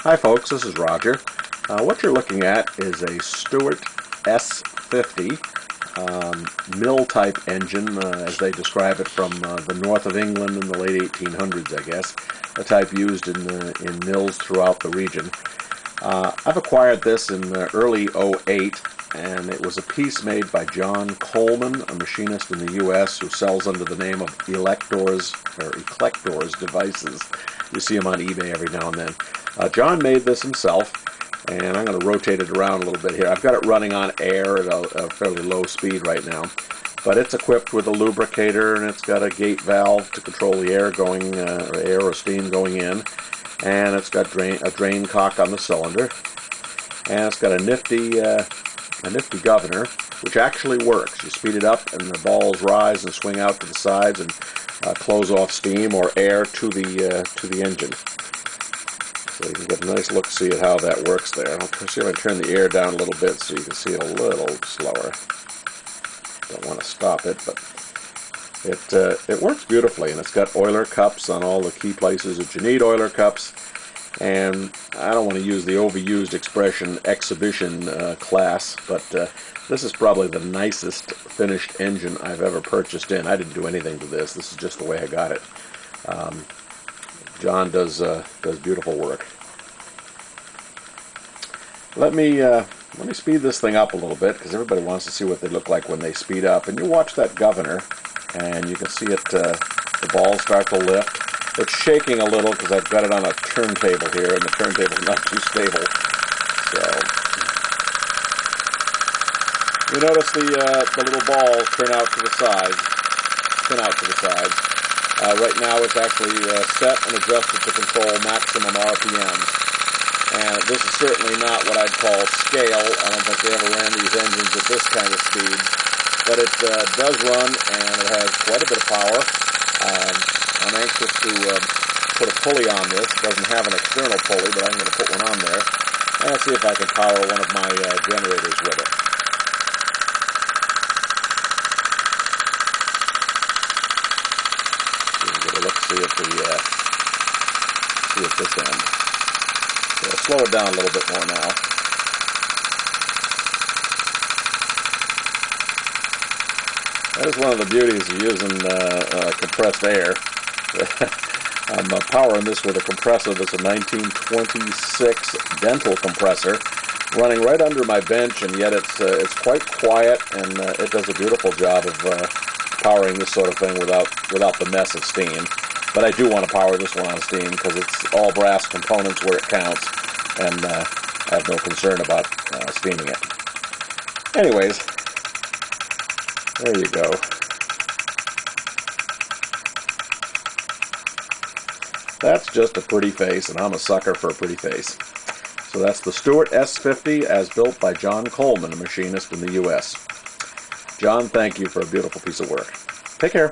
Hi folks, this is Roger. What you're looking at is a Stuart S-50 mill-type engine, as they describe it, from the north of England in the late 1800s, I guess, a type used in mills throughout the region. I've acquired this in early '08, and it was a piece made by John Coleman, a machinist in the U.S. who sells under the name of Eclectors Devices. You see them on eBay every now and then. John made this himself, and I'm going to rotate it around a little bit here. I've got it running on air at a fairly low speed right now, but it's equipped with a lubricator, and it's got a gate valve to control the air going, air or steam going in, and it's got a drain cock on the cylinder, and it's got a nifty governor, which actually works. You speed it up, and the balls rise and swing out to the sides and close off steam or air to the engine. So you can get a nice look-see at how that works there. I'll see if I can turn the air down a little bit so you can see it a little slower. Don't want to stop it, but it works beautifully, and it's got oiler cups on all the key places that you need oiler cups. And I don't want to use the overused expression exhibition class, but this is probably the nicest finished engine I've ever purchased in. I didn't do anything to this. This is just the way I got it. John does beautiful work. Let me speed this thing up a little bit, because everybody wants to see what they look like when they speed up. And you watch that governor, and you can see it. The balls start to lift. It's shaking a little because I've got it on a turntable here, and the turntable's not too stable. So you notice the little balls turn out to the sides. Right now it's actually set and adjusted to control maximum RPMs. And this is certainly not what I'd call scale. I don't think they ever ran these engines at this kind of speed. But it does run, and it has quite a bit of power. I'm anxious to put a pulley on this. It doesn't have an external pulley, but I'm going to put one on there. And see if I can power one of my generators with it. See at this end. So I'll slow it down a little bit more now. That is one of the beauties of using compressed air. I'm powering this with a compressor that's a 1926 dental compressor, running right under my bench, and yet it's quite quiet, and it does a beautiful job of powering this sort of thing without the mess of steam. But I do want to power this one on steam because it's all brass components where it counts, and I have no concern about steaming it. Anyways, there you go. That's just a pretty face, and I'm a sucker for a pretty face. So that's the Stuart S-50 as built by John Coleman, a machinist in the U.S. John, thank you for a beautiful piece of work. Take care.